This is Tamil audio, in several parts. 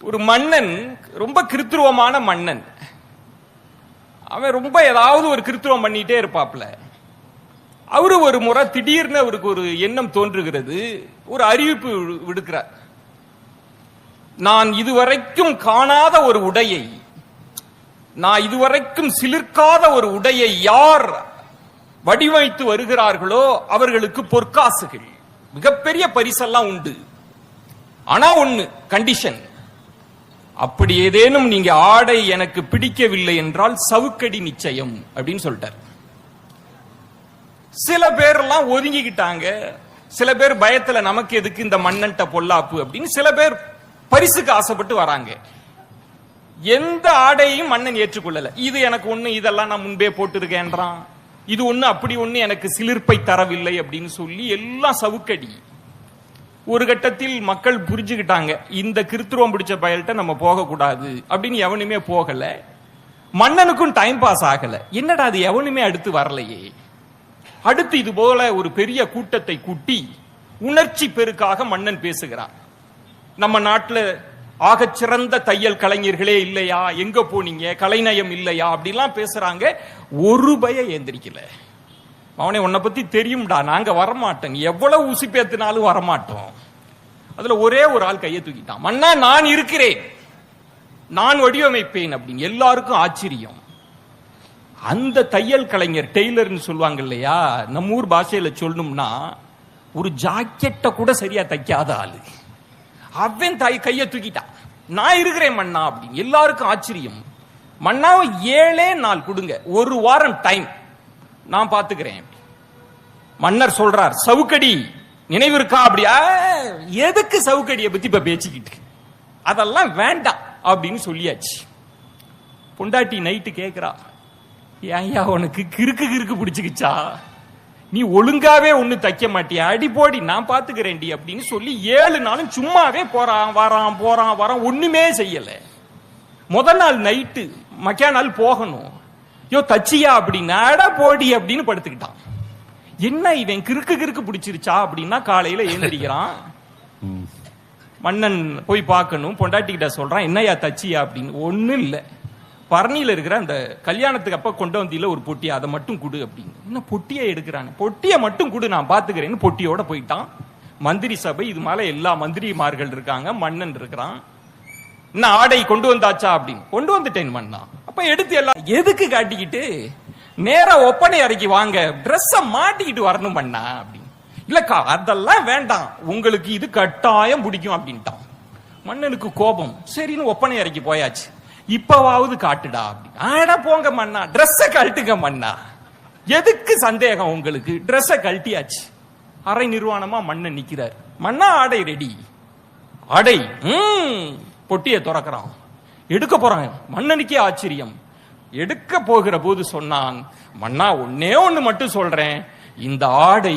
ஒரு மன்னன், ரொம்ப கிருத்துருவமான மன்னன். அவன் ரொம்ப ஏதாவது ஒரு கிருத்துருவம் பண்ணிட்டே இருப்பாப்ல. அவரு ஒரு முறை திடீர்னு அவருக்கு ஒரு எண்ணம் தோன்றுகிறது. ஒரு அறிவிப்பு விடுக்கிறார். நான் இதுவரைக்கும் காணாத ஒரு உடையை, நான் இதுவரைக்கும் சிலிர்க்காத ஒரு உடையை யார் வடிவமைத்து வருகிறார்களோ அவர்களுக்கு பொற்காசுகள், மிகப்பெரிய பரிசெல்லாம் உண்டு. ஆனா ஒண்ணு கண்டிஷன், அப்படி ஏதேனும் நீங்க ஆடை எனக்கு பிடிக்கவில்லை என்றால் சவுக்கடி நிச்சயம் அப்படின்னு சொல்லிட்டார். சில பேர் எல்லாம் ஒதுங்கிக்கிட்டாங்க. சில பேர் பயத்துல நமக்கு எதுக்கு இந்த மன்னன்ட்ட பொல்லாப்பு அப்படின்னு சில பேர் பரிசுக்கு ஆசைப்பட்டு வராங்க. எந்த ஆடையும் மன்னன் ஏற்றுக்கொள்ளல. இது எனக்கு ஒண்ணு, இதெல்லாம் நான் முன்பே போட்டிருக்கேன்றான். இது ஒண்ணு அப்படி ஒண்ணு எனக்கு சிலிர்ப்பை தரவில்லை அப்படின்னு சொல்லி எல்லாம் சவுக்கடி. ஒரு கட்டத்தில் மக்கள் புரிஞ்சுக்கிட்டாங்க, இந்த கிருத்துருவம் பிடிச்ச பயல்கிட்ட நம்ம போக கூடாது அப்படின்னு. எவனுமே போகல. மன்னனுக்கும் டைம் பாஸ் ஆகல. என்னடா அது எவனுமே அடுத்து வரலையே. அடுத்து இது போல ஒரு பெரிய கூட்டத்தை கூட்டி உணர்ச்சி பெருக்காக மன்னன் பேசுகிறான். நம்ம நாட்டுல ஆகச் சிறந்த தையல் கலைஞர்களே இல்லையா, எங்க போனீங்க, கலைநயம் இல்லையா அப்படிலாம் பேசுறாங்க. ஒரு பய ஏந்திரிக்கல. அவனை உன்னை பத்தி தெரியும்டா, நாங்க வரமாட்டோம், எவ்வளவு ஊசி பேத்தினாலும் வரமாட்டோம். அதுல ஒரே ஒரு ஆள் கையை தூக்கிட்டான். மன்னா நான் இருக்கிறேன், நான் வடிவமைப்பேன் அப்படின்னு. எல்லாருக்கும் ஆச்சரியம். அந்த தையல் கலைஞர், டெய்லர்னு சொல்லுவாங்க இல்லையா, நம்ம ஊர் பாஷையில சொல்லணும்னா ஒரு ஜாக்கெட்டை கூட சரியா தைக்காத ஆளு. அவன் கையை தூக்கிட்டான். நான் இருக்கிறேன் மன்னா அப்படின்னு. எல்லாருக்கும் ஆச்சரியம். மன்னாவை 7 நாள் கொடுங்க, ஒரு வாரம் டைம், நான் பாத்துக்கிறேன். மன்னர் சொல்றார், சவுக்கடி நினைவு இருக்கா அப்படியா? எதுக்கு சவுக்கடியை பத்தி இப்ப பேச்சுக்கிட்டு, அதெல்லாம் வேண்டாம் அப்படின்னு சொல்லியாச்சு. பொண்டாட்டி நைட்டு கேக்குறா, ஏன்யா உனக்கு கிறுக்கு கிறுக்கு பிடிச்சுக்கிச்சா, நீ ஒழுங்காவே ஒண்ணு தைக்க மாட்டியா, அடி போடி நான் பாத்துக்கிறேன்டி அப்படின்னு சொல்லி 7 நாளும் சும்மாவே போறான் வரான் போறான் வரான், ஒண்ணுமே செய்யல. முதல் நாள் நைட்டு மக்கா நாள் போகணும். யோ தச்சியா அப்படின்னா அட போடி அப்படின்னு படுத்துக்கிட்டான். என்ன இவன் கிறுக்கு கிறுக்கு பிடிச்சிருச்சா அப்படின்னா காலையில எழுந்திருக்கிறான். மன்னன் போய் பார்க்கணும். பொண்டாட்டி கிட்ட சொல்றான், என்னையா தச்சியா அப்படின்னு. ஒண்ணும் இல்ல, பரணியில இருக்கிற அந்த கல்யாணத்துக்கு அப்ப கொண்டு வந்தீல ஒரு பொட்டியை, அதை மட்டும் குடு அப்படின்னு. என்ன பொட்டியை எடுக்கிறாங்க, பொட்டியை மட்டும் குடு நான் பாத்துக்கிறேன்னு பொட்டியோட போயிட்டான். மந்திரி சபை, இது மேல எல்லா மந்திரிமார்கள் இருக்காங்க, மன்னன் இருக்கிறான். என்ன ஆடை கொண்டு வந்தாச்சா அப்படின்னு. கொண்டு வந்துட்டேன் மன்னா. அப்ப எடுத்து எல்லாம் எதுக்கு காட்டிக்கிட்டு, நேரா ஒப்பனை அறைக்கு வாங்க, டிரெஸ்ஸ மாட்டிக்கிட்டு வரணும் மன்னா அப்படின்னு. இல்லக்கா அதெல்லாம் வேண்டாம், உங்களுக்கு இது கட்டாயம் பிடிக்கும் அப்படின்ட்டான். மன்னனுக்கு கோபம். சரின்னு ஒப்பனை அறைக்கு போயாச்சு. இப்பவாவது காட்டுடா அப்படி. ஆடா போங்க மன்னா, டிரெஸ்ஸ கழட்டுங்க மன்னா, எதுக்கு சந்தேகம் உங்களுக்கு, டிரெஸ்ஸ கழட்டியாச்சு. அரை நிர்வாணமா மன்னன் நிக்கிறார். மன்னா ஆடை ரெடி. ஆடை பொட்டியை திறக்கிறான், எடுக்க போறான். மன்னனுக்கே ஆச்சரியம். எடுக்க போகிற போது சொன்னான், மன்னா ஒன்னே ஒண்ணு மட்டும் சொல்றேன், இந்த ஆடை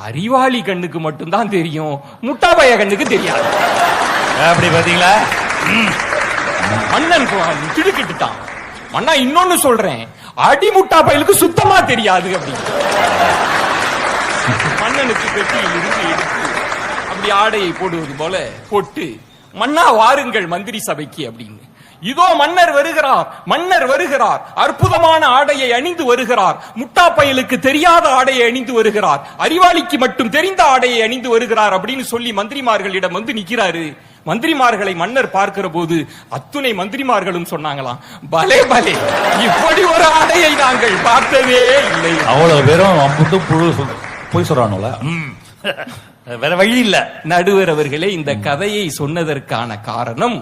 அறிவாளி கண்ணுக்கு மட்டும்தான் தெரியும், முட்டாபய கண்ணுக்கு தெரியாது. அப்படி பாத்தீங்களா? மன்னன் திடுக்கிட்டுட்டான். மன்னா இன்னொன்னு சொல்றேன், அடிமுட்டா பயலுக்கு சுத்தமா தெரியாது அப்படின்னு. மன்னனுக்கு பெட்டியில் இருந்து எடுத்து அப்படி ஆடையை போடுவது போல போட்டு, மன்னா வாருங்கள் மந்திரி சபைக்கு அப்படின்னு. இதோ மன்னர் வருகிறார், மன்னர் வருகிறார், அற்புதமான ஆடையை அணிந்து வருகிறார், முட்டா பயலுக்கு தெரியாத ஆடையை அணிந்து வருகிறார், அறிவாளிக்கு மட்டும் தெரிந்த ஆடையை அணிந்து வருகிறார் அப்படின்னு சொல்லி மந்திரிமார்களிடம் வந்து நிக்கிறாரு. மந்திரிமார்களை மன்னர் பார்க்கிற போது அத்துணை மந்திரிமார்களும் சொன்னாங்களாம், பலே பலே, இப்படி ஒரு ஆடையை நாங்கள் பார்த்ததே இல்லை. அவ்வளவு பேரும் போய் சொல்றானுல, வேற வழி இல்ல. நடுவர் அவர்களே, இந்த கதையை சொன்னதற்கான காரணம்,